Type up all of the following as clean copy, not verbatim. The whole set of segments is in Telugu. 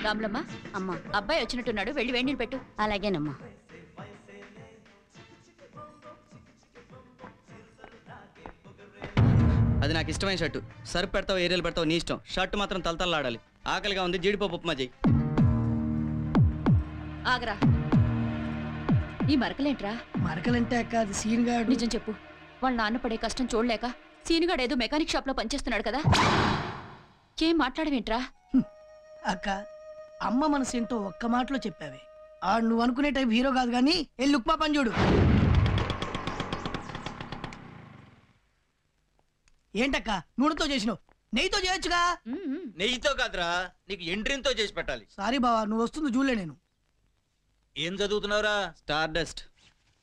రాములమ్మ అమ్మ అబ్బాయి వచ్చినట్టున్నాడు, వెళ్ళి వేడి నీళ్ళు పెట్టు. అలాగేనమ్మా. అది నాకు ఇష్టమైన షర్టు. సర్ఫ్ పెడతావు, ఏరియల్ పెడతావు నీ ఇష్టం. షర్ట్ మాత్రం తలతల్లాడాలి. ఆకలిగా ఉంది, జీడిపప్పు ఉప్మా చెయ్యి. ఆగరా, ఈ మరకలేంట్రా? మరకలంటే అక్క అది సీన్ గాడు. నిజం చెప్పు, వాళ్ళ నాన్న పడే కష్టం చూడలేక సీనుగాడు ఏదో మెకానిక్ షాప్ లో పనిచేస్తున్నాడు కదా, ఏం మాట్లాడవేంట్రా? అక్క అమ్మ మనసేంటో ఒక్క మాటలో చెప్పావే. ఆడు నువ్వు అనుకునే టైప్ హీరో కాదు కానీ వెళ్ళి ఉప్మా పని చూడు. ఏంటక్క నూనెతో చేసినావు, నెయ్యితో చేయొచ్చుగా. నెయ్యితో కాదురా, నీకు ఎండ్రిన్తో చేసి పెట్టాలి. సారీ బావా, నువ్వు వస్తుంది చూడలే. నేను ఏం చదువుతున్నావురా? Star dust.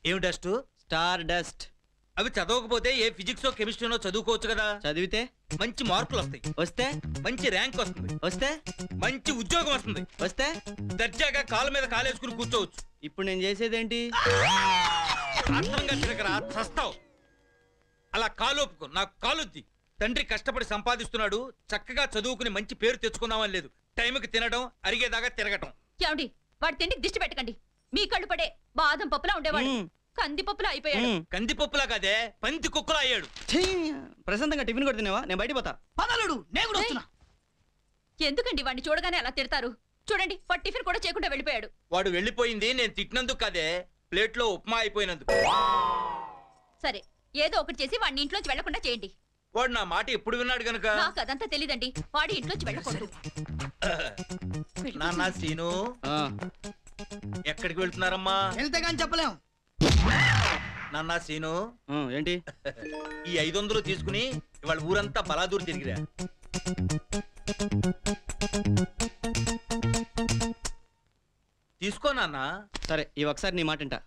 ఏం డస్ట్? Star dust. అవి చదవకపోతే ఏ ఫిజిక్సో కెమిస్ట్రీనో చదువుకోవచ్చు కదా. చదివితే మంచి మార్కులు వస్తాయి. వస్తే మంచి ర్యాంక్ వస్తుంది. వస్తే మంచి ఉద్యోగం వస్తుంది. వస్తే దర్జాగా కాళ్ళ మీద కాలేసుకుని కూర్చోవచ్చు. ఇప్పుడు నేను చేసేదేంటి? అర్థంగా తిరగరా, చస్తావు. అలా కాలోపుకో, నాకు కాలుద్ది. తండ్రి కష్టపడి సంపాదిస్తున్నాడు, చక్కగా చదువుకుని మంచి పేరు తెచ్చుకుందామని లేదు. టైంకి తినడం, అరిగేదాకా తిరగటం. ఏమండి, వాడి తిండికి దిష్టి పెట్టకండి. మీ కళ్ళు పడే బాదం పప్పులా ఉండేవాడు కందిపప్పులా అయిపోయాడు. కందిపప్పులా కాదే, పంది కుక్కలా అయ్యాడు. ప్రశాంతంగా టిఫిన్ కూడా తినేవా? నేను బయట పోతా. పదలుడు, నేను కూడా వస్తున్నా. ఎందుకండి వాడిని చూడగానే అలా తిడతారు? చూడండి, వాడు టిఫిన్ కూడా చేయకుండా వెళ్ళిపోయాడు. వాడు వెళ్ళిపోయింది నేను తిట్టినందుకు కాదే, ప్లేట్లో ఉప్మా అయిపోయినందుకు. సరే, ఏదో ఒకటి చేసి వాడిని ఇంట్లోంచి వెళ్లకుండా చేయండి. వాడు నా మాట ఎప్పుడు విన్నాడు గనుక. నాకు అదంతా తెలీదండి. వాడి ఇంట్లోంచి వెళ్ళకూడదు. నాన్న సీను, ఎక్కడికి వెళ్తున్నారమ్మా? వెళ్తే కానీ చెప్పలేం. నాన్న సీను, ఏంటి? ఈ 500 తీసుకుని ఇవాళ ఊరంతా బలాదూరు తిరిగిరా. తీసుకో నాన్న. సరే, ఈ ఒకసారి నీ మాట వింటా.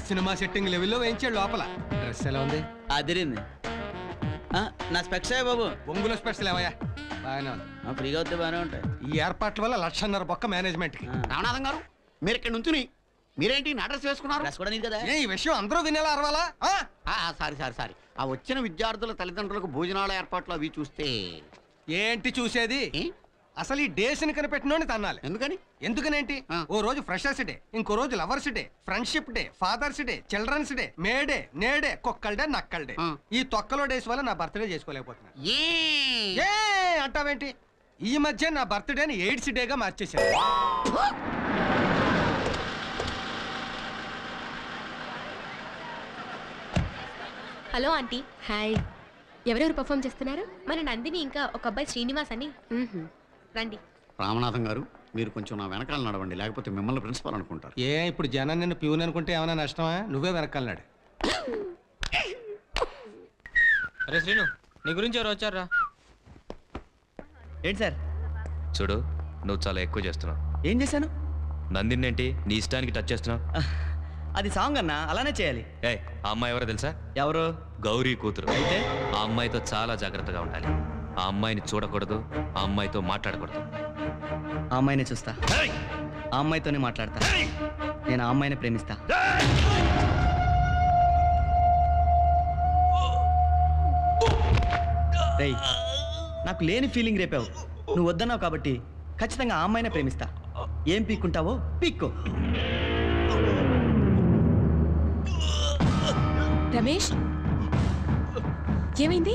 సినిమా సెట్టింగ్ లెవెల్లో వేయించాడు లోపల. డ్రెస్ ఎలా ఉంది? అదిరింది. నా స్పెక్స్ బాబు. ఒంగులో స్పెషల్ ఏమయ్యా? బాగానే ఉంది. ఫ్రీగా వస్తే బాగానే ఉంటాయి. ఈ ఏర్పాట్ల వల్ల 1,50,000 బొక్క మేనేజ్మెంట్ కి. రామనాథం గారు, మీరు ఇక్కడ నుంచి మీరేంటి నా డ్రెస్ వేసుకున్నారు? డ్రెస్ కూడా నీది కదా. ఈ విషయం అందరూ వినేలా అరవాలా? సారీ. ఆ వచ్చిన విద్యార్థుల తల్లిదండ్రులకు భోజనాల ఏర్పాట్లు అవి చూస్తే ఏంటి చూసేది? అసలు ఈ డేస్ని కనిపెట్టినోని తన్నాలి. ఎందుకనేంటి? ఓ రోజు ఫ్రెషర్స్ డే, ఇంకో రోజు lovers day, friendship day, father's day, children's day, May Day, నేడే, కుక్కల్ డే, నక్కల్ డే. ఈ తొక్కలో డేస్ వల్ల నా బర్త్డే చేసుకోలేకపోతున్నా. ఏ అంటావేంటి? ఈ మధ్య నా బర్త్డేని ఎయిడ్స్ డేగా మార్చేశాను. Hello aunty. హాయ్. ఎవరెవరు పర్ఫామ్ చేస్తున్నారు? మన నందిని, ఇంకా ఒక అబ్బాయి శ్రీనివాస్ అని. రండి. రామనాథం గారు, మీరు కొంచెం నా వెనకాల నడవండి, లేకపోతే మిమ్మల్ని ప్రిన్సిపల్ అనుకుంటారు. ఇప్పుడు జనం నిన్ను ప్యూన్ అనుకుంటే ఏమైనా నష్టమా? నువ్వే వెనకాలనాడు. అరే శ్రీను, నీ గురించి ఎవరు వచ్చారా? ఏంటి సార్? చూడు, నువ్వు చాలా ఎక్కువ చేస్తున్నావు. ఏం చేశాను? నందిని ఏంటి నీ ఇష్టానికి టచ్ చేస్తున్నావు? అది సాంగ్ అన్నా, అలానే చేయాలి. ఆ అమ్మాయి ఎవరో తెలుసా? ఎవరు? గౌరీ కూతురు. అయితే ఆ అమ్మాయితో చాలా జాగ్రత్తగా ఉండాలి. ఆ అమ్మాయిని చూడకూడదు, ఆ అమ్మాయితో మాట్లాడకూడదు. ఆ అమ్మాయిని చూస్తా, ఆ అమ్మాయితోనే మాట్లాడతా. నేను ఆ అమ్మాయిని ప్రేమిస్తా. రేయ్, నాకు లేని ఫీలింగ్ రేపావు. నువ్వు వద్దన్నావు కాబట్టి ఖచ్చితంగా ఆ అమ్మాయినే ప్రేమిస్తా. ఏం పీక్కుంటావో పీక్కో. రమేష్, ఏమైంది?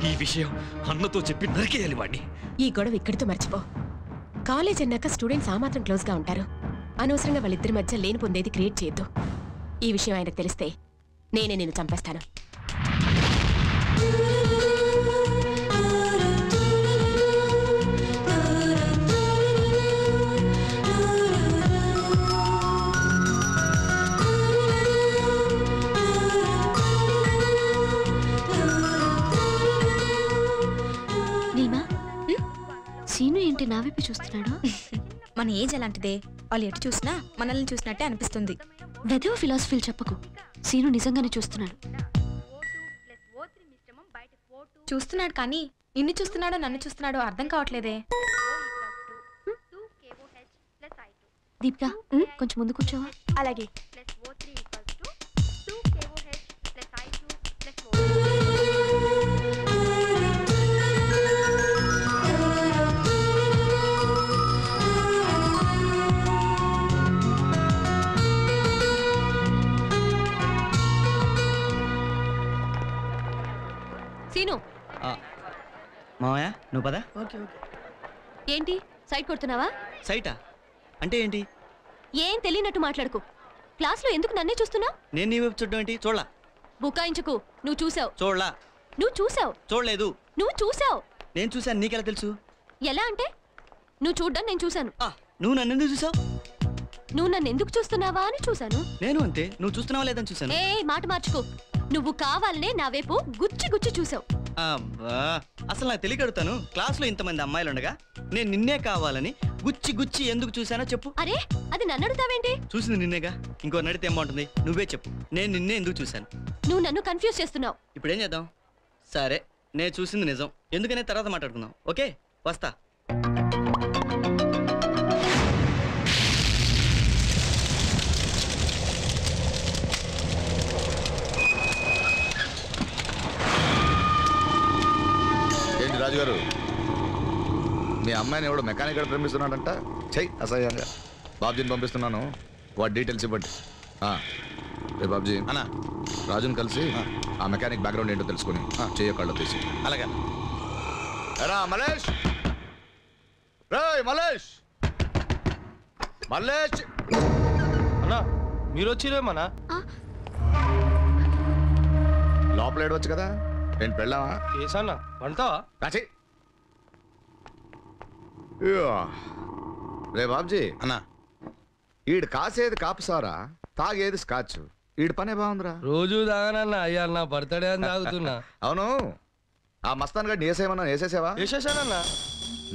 ఈ విషయం అన్నతో చెప్పి నరికేయాలి వాడిని. ఈ గొడవ ఇక్కడితో మర్చిపో. కాలేజ్ అన్నాక స్టూడెంట్స్ ఆ మాత్రం క్లోజ్ గా ఉంటారు. అనవసరంగా వాళ్ళిద్దరి మధ్య లేని పొందేది క్రియేట్ చేయొద్దు. ఈ విషయం ఆయనకు తెలిస్తే నేనే నిన్ను చంపేస్తాను. సీను ఏంటి నా వైపు చూస్తున్నాడు? మన ఏజ్ అలాంటిదే, వాళ్ళు ఎటు చూసినా మనల్ని చూసినట్టే అనిపిస్తుంది. వెదవ ఫిలాసఫీలు చెప్పకు. సీను నిజంగానే చూస్తున్నాడు. చూస్తున్నాడు కానీ నిన్ను చూస్తున్నాడో నన్ను చూస్తున్నాడో అర్థం కావట్లేదే. దీప్కా, కొంచెం ముందు కూర్చోవా? అలాగే. సీను మామయ్య నువ్వు పదా. Okay okay. ఏంటి సైట్ కొడుతున్నావా? సైటా అంటే ఏంటి? ఏం తెలియనట్టు మాట్లాడుకో. క్లాస్లో ఎందుకు నన్నే చూస్తున్నా? నేను నీ వైపు చూడడం ఏంటి? చూడలా. బుకాయించుకు. నువ్వు చూసావు. చూడలా. నువ్వు చూసావు. చూడలేదు. నువ్వు చూసావు. నేను చూసాను, నీకెలా తెలుసు? ఎలా అంటే నువ్వు చూడ్డం నేను చూశాను. నువ్వు నన్ను ఎందుకు చూసావు? నువ్వు నన్ను ఎందుకు చూస్తున్నావా అని చూశాను. నేను అంతే, నువ్వు చూస్తున్నావా లేదని చూశాను. ఏ మాట మార్చుకో. నువ్వు కావాలనే నా వైపు గుచ్చి గుచ్చి చూసావు. అసలు నాకు తెలియకడుతాను. క్లాస్లో ఇంతమంది అమ్మాయిలు ఉండగా నేను నిన్నే కావాలని గుచ్చి గుచ్చి ఎందుకు చూసానో చెప్పు. అరే అది నన్ను అడుగుతావేంటి? చూసింది నిన్నేగా, ఇంకో నడితే ఏం బాగుంటుంది? నువ్వే చెప్పు, నేను నిన్నే ఎందుకు చూశాను. నువ్వు నన్ను కన్ఫ్యూజ్ చేస్తున్నావు. ఇప్పుడు ఏం చేద్దాం? సరే నేను చూసింది నిజం, ఎందుకనే తర్వాత మాట్లాడుకుందాం. ఓకే వస్తా. ఏంటి రాజుగారు, మీ అమ్మాయిని ఎవడో మెకానిక్ గడ ప్రేమిస్తున్నాడంట? చెయ్యి అసహ్యంగా. బాబ్జీని పంపిస్తున్నాను, వాడి డీటెయిల్స్ ఇవ్వండి. రే బాబ్జీ అన్నా, రాజుని కలిసి ఆ మెకానిక్ బ్యాక్గ్రౌండ్ ఏంటో తెలుసుకుని చెయ్య కళ్ళు తీసి. అలాగే రా మలేష్. రే మలేష్, మలేష్ అన్నా మీరు వచ్చిరేమన్నా? లోపల ఏడవచ్చు కదా. ఏంటి పెళ్ళావా? కేసన్నా వంటావా? రాచి. రే బాబ్జీ అన్నా, ఈడు కాసేది కాపుసారా, తాగేది స్కాచ్. ఈడు పనే బాగుందిరా. రోజు తాగనన్నా. అయ్యా నా బర్త్డే అని తాగుతున్నా. అవును, ఆ మస్తాన్ గడిని వేసేమన్నా వేసేసావా? వేసేసానన్నా.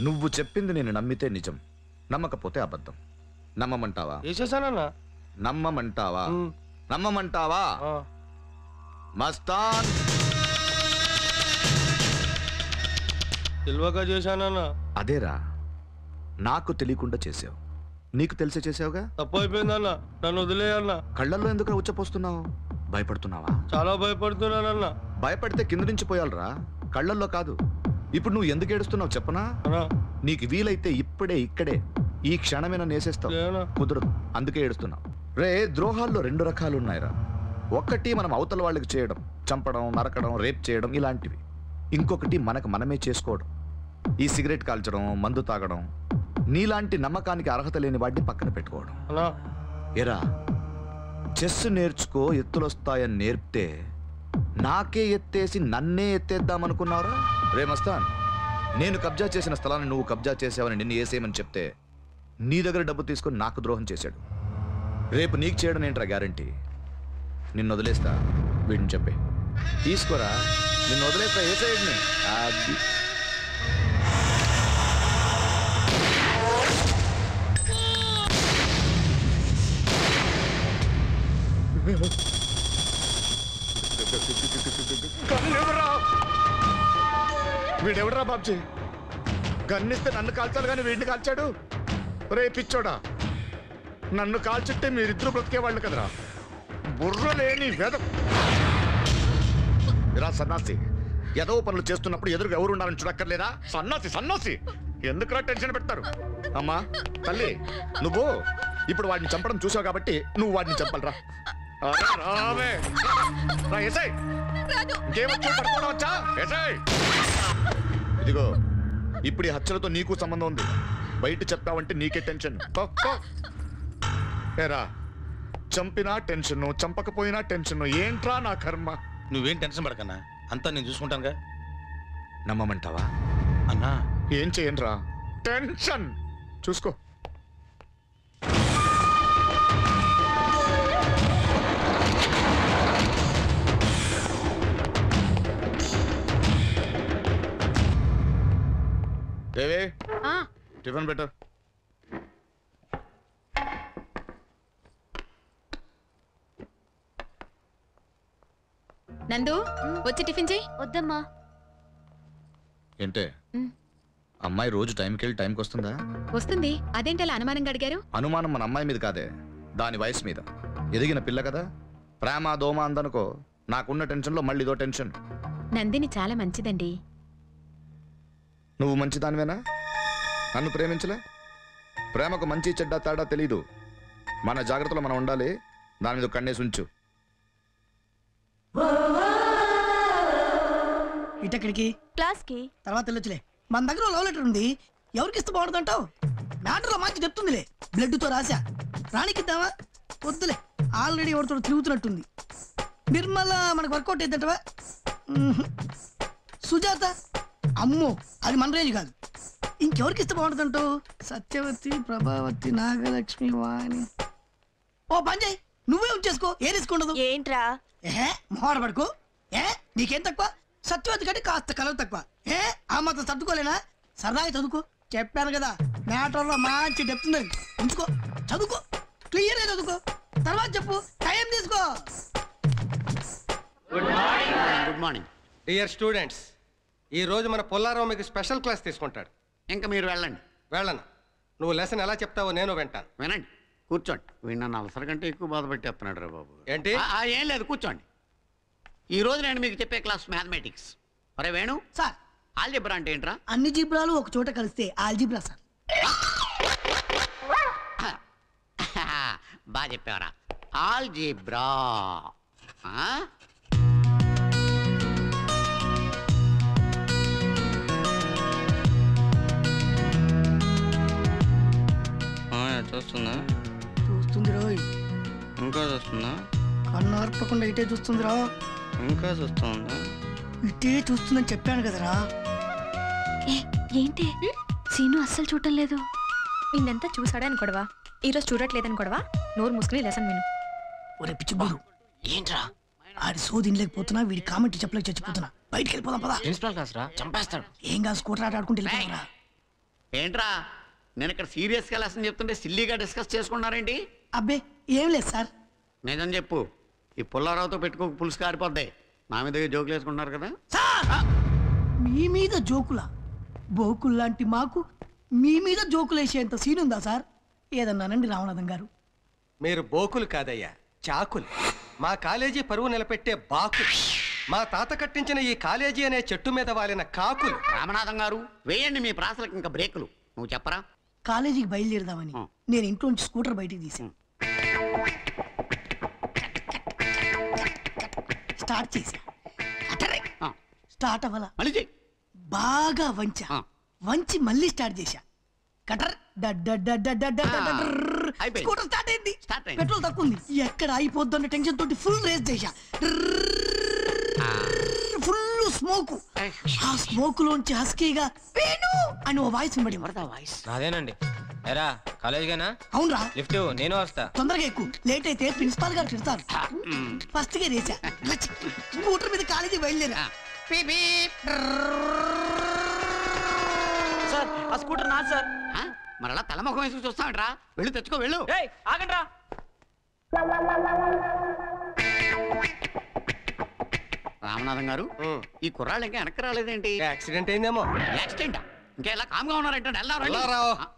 నువ్వు చెప్పింది నేను నమ్మితే నిజం, నమ్మకపోతే అబద్ధం. నమ్మమంటావా? వేసేసానన్నా. నమ్మమంటావా? నమ్మమంటావా? మస్తాన్ తెలియక చేశానన్నా. అదేరా, నాకు తెలియకుండా చేసావు, నీకు తెలిసే చేసావుగా. తప్పు అయిపోయిందన్నా, నన్ను వదిలేయన్నా. కళ్ళల్లో ఎందుకు ఉచ్చపోస్తున్నావు? భయపడుతున్నావా? చాలా భయపడుతున్నానన్నా. భయపడితే కింద నుంచి పోయాలరా, కళ్ళల్లో కాదు. ఇప్పుడు నువ్వు ఎందుకు ఏడుస్తున్నావు చెప్పనా? నీకు వీలైతే ఇప్పుడే ఇక్కడే ఈ క్షణమే నన్ను వేసేస్తావు. కుదరదు, అందుకే ఏడుస్తున్నావు. రే, ద్రోహాల్లో 2 రకాలు ఉన్నాయిరా. ఒకటి మనం అవతల వాళ్ళకి చేయడం, చంపడం, నరకడం, రేప్ చేయడం ఇలాంటివి. ఇంకొకటి మనకు మనమే చేసుకోవడం, ఈ సిగరెట్ కాల్చడం, మందు తాగడం. నీలాంటి నమ్మకానికి అర్హత లేని వాడిని పక్కన పెట్టుకోవడం. ఎరా, చెస్ నేర్చుకో ఎత్తులొస్తాయని నేర్పితే నాకే ఎత్తేసి నన్నే ఎత్తేద్దామనుకున్నారా? రే మస్తాన్, నేను కబ్జా చేసిన స్థలాన్ని నువ్వు కబ్జా చేసావని నిన్ను వేసేయమని చెప్తే నీ దగ్గర డబ్బు తీసుకొని నాకు ద్రోహం చేశాడు. రేపు నీకు చేయడం ఏంట్రా గ్యారంటీ? నిన్ను వదిలేస్తా, వీడిని చెప్పే. తీసుకోరా, నిన్ను వదిలేస్తా, వేసేయండి. అది వీడెవడరా బాబ్జీ? గన్నిస్తే నన్ను కాల్చాలి కానీ వీడిని కాల్చాడు. రే పిచ్చోడా, నన్ను కాల్చుంటే మీరిద్దరూ బ్రతికేవాళ్ళు కదరా. బుర్ర లేని రా సన్నాసి. ఏదో పనులు చేస్తున్నప్పుడు ఎదురుగా ఎవరు ఉండాలని చూడక్కర్లేదా? సన్నాసి సన్నాసి, ఎందుకురా టెన్షన్ పెడతారు? అమ్మా తల్లి, నువ్వు ఇప్పుడు వాడిని చంపడం చూసావు కాబట్టి నువ్వు వాడిని చంపాలరా. ఇదిగో, ఇప్పుడు ఈ హత్యలతో నీకు సంబంధం ఉంది. బయట చెప్తావంటే నీకే టెన్షన్. ఏరా, చంపినా టెన్షన్, చంపకపోయినా టెన్షన్. ఏంట్రా నా కర్మ? నువ్వేం టెన్షన్ పడకన్నా, అంతా నేను చూసుకుంటానుగా. నమ్మమంటావా? అన్నా ఏం చేయండిరా, టెన్షన్ చూసుకో. దేవే, టిఫిన్ బెటర్. నందు, వచ్చి టిఫిన్ చేయి. వద్దమ్మా. ఏంటే, అమ్మాయి రోజు టైంకి వెళ్ళి టైంకి వస్తుందా? వస్తుంది. అదేంటి అలా అనుమానంగా అడిగారు? అనుమానం మన అమ్మాయి మీద కాదే, దాని వయసు మీద. ఎదిగిన పిల్ల కదా, ప్రేమ దోమ అందనుకో. నాకున్న టెన్షన్లో మళ్ళీ ఇదో టెన్షన్. నందిని చాలా మంచిదండి. నువ్వు మంచిదానివేనా? నన్ను ప్రేమించలే? ప్రేమకు మంచి చెడ్డ తేడా తెలీదు. మన జాగ్రత్తలో మనం ఉండాలి. దాని మీద కన్నేసి ఉంచు. ఇటెక్కడికి? క్లాస్ కి. తర్వాత వెళ్ళొచ్చులే. మన దగ్గర లవ్ లెటర్ ఉంది, ఎవరికి ఇస్తే బాగుంటుంది అంటావు? మ్యాటర్లో మంచి చెప్తుందిలే, బ్లడ్తో రాసా. రాణికిద్దామా? వద్దులే, ఆల్రెడీ ఎవరితో తిరుగుతున్నట్టుంది. నిర్మల మనకు వర్కౌట్ అయిద్దంటవా? సుజాత, అమ్మో అది మన రేంజ్ కాదు. ఇంకెవరికి ఇస్తే బాగుంటుందంటావు? సత్యవతి, ప్రభావతి, నాగలక్ష్మి, వాణి. ఓ పని చేయి, నువ్వే ఉంచేసుకో, ఏ రిస్క్ ఉండదు. ఏంట్రా? మొహాడ పడుకో. నీకేం తక్కువ? సత్యవతి కంటే కాస్త కలర్ తక్కువ. ఆ మాత్రం సర్దుకోలేనా? సరదాగా చదువుకో. చెప్పాను కదా, మ్యాటర్లో మంచి డెప్త్ ఉందని. ఉంచుకో, చదువుకో, క్లియర్ గా చదువుకో. తర్వాత చెప్పు, టైం తీసుకో. Good morning dear students. ఈ రోజు మన పుల్లారావు మీకు స్పెషల్ క్లాస్ తీసుకుంటాడు. ఇంకా మీరు వెళ్ళండి. వెళ్ళను. నువ్వు లెసన్ ఎలా చెప్తావో నేను వింటాను. వినండి, కూర్చోండి. వీడు నన్ను అలసర కంటే ఎక్కువ బాధపెట్టేస్తున్నాడు రా బాబు. ఏంటి? ఏం లేదు, కూర్చోండి. ఈ రోజు నేను మీకు చెప్పే క్లాస్ మ్యాథమెటిక్స్. అరే వేణు సార్, ఆల్జీబ్రా అంటే ఏంట్రా? అన్ని జీబ్రాలు ఒక చోట కలిస్తే ఆల్జీబ్రా సార్. బాగా చెప్పావరా. ఆల్జీబ్రా చూస్తుందా? చూస్తుంది రోయ్. ఇంకా చూస్తుందా? కన్ను ఆర్పకుండా ఇటే చూస్తుంది రా. ఇంకా చూస్తుందా? ఇటే చూస్తుందని చెప్పాను కదరా. ఏంటి సీను అస్సలు చూడటం లేదు. నిన్నంతా చూసాడని గొడవ, ఈరోజు చూడట్లేదని గొడవ. నోరు మూసుకుని లెసన్ విను. ఒరే పిచ్చిగుడు, ఏంట్రా ఆడి సోది లేకపోతున్నా, వీడి కామెంట్ చెప్పలేక చచ్చిపోతున్నా. బయటికి వెళ్ళిపోదాం పదా. ప్రిన్సిపల్ క్లాస్ రా, చంపేస్తాడు. ఏం కాదు, స్కూటర్ ఆట ఆడుకుంటే వెళ్ళిపోతారా. ఏంట్రా నేను ఇక్కడ సీరియస్గా లెసన్ చెప్తుంటే సిల్లీగా డిస్కస్ చేసుకున్నారేంటి? అబ్బే ఏం లేదు సార్. నిజం చెప్పు, ఈ పుల్లారావుతో పెట్టుకోక పులుసు కారిపోద్ది. నా మీద జోకులు వేసుకుంటున్నారు కదా. మీ మీద జోకులా? బోకుల్లాంటి మాకు మీ మీద జోకులు వేసేంత సీన్ ఉందా సార్? ఏదన్నానండి రామనాథం గారు. మీరు బోకులు కాదయ్యా, చాకులు. మా కాలేజీ పరువు నిలబెట్టే బాకులు. మా తాత కట్టించిన ఈ కాలేజీ అనే చెట్టు మీద వాలిన కాకులు. రామనాథం గారు వేయండి మీ ప్రాసలకు ఇంకా బ్రేకులు. నువ్వు చెప్పరా? కాలేజీకి బయలుదేరదామని నేను ఇంట్లో నుంచి స్కూటర్ బయటికి తీసాను. స్టార్ట్ చేశా, స్టార్ట్ అవ్వాలా, బాగా వంచి మళ్ళీ స్టార్ట్ చేశా. కటర్ స్కూటర్ స్టార్ట్ అయింది. పెట్రోల్ తక్కువ ఉంది, ఎక్కడ అయిపోద్ది టెన్షన్ తోటి ఫుల్ రేస్ చేశా. Full smoke. ఆ స్మోక్ లోంచి హస్కీగా వేణు అని ఓ వాయిస్ వినబడి. నాదేనండి. ఎరా కాలేజ్గానా? అవునరా. లిఫ్ట్ నేను వస్తా. తొందరగా ఎక్కువ, లేట్ అయితే ప్రిన్సిపాల్ గారు తిడతారు. ఫస్ట్ గా రేసా, స్కూటర్ మీద కాలేజీ బయలుదేరా. సార్ ఆ స్కూటర్ నా సార్. మరలా తలముఖం వేసుకు చూస్తామంటరా. వెళ్ళు తెచ్చుకో, వెళ్ళు. ఆగండ్రా. రామనాథం గారు, ఈ కుర్రాళ్ళు ఇంకా వెనక్కి రాలేదేంటి? యాక్సిడెంట్ అయిందేమో. యాక్సిడెంట్? ఇంకా ఎలా కామ్గా ఉన్నారంటే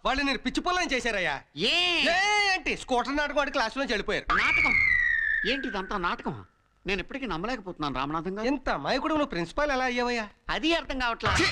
వాళ్ళు నేను పిచ్చి పొలం చేశారయ్యా. ఏంటి స్కూటర్ నాటకం వాడి క్లాసులో వెళ్ళిపోయారు. నాటకం ఏంటి? ఇదంతా నాటకమా? నేను ఎప్పటికీ నమ్మలేకపోతున్నాను రామనాథం గారు. ఎంత అమాయకుడు, నువ్వు ప్రిన్సిపాల్ ఎలా అయ్యావయ్యా? అది అర్థం కావట్లేదు.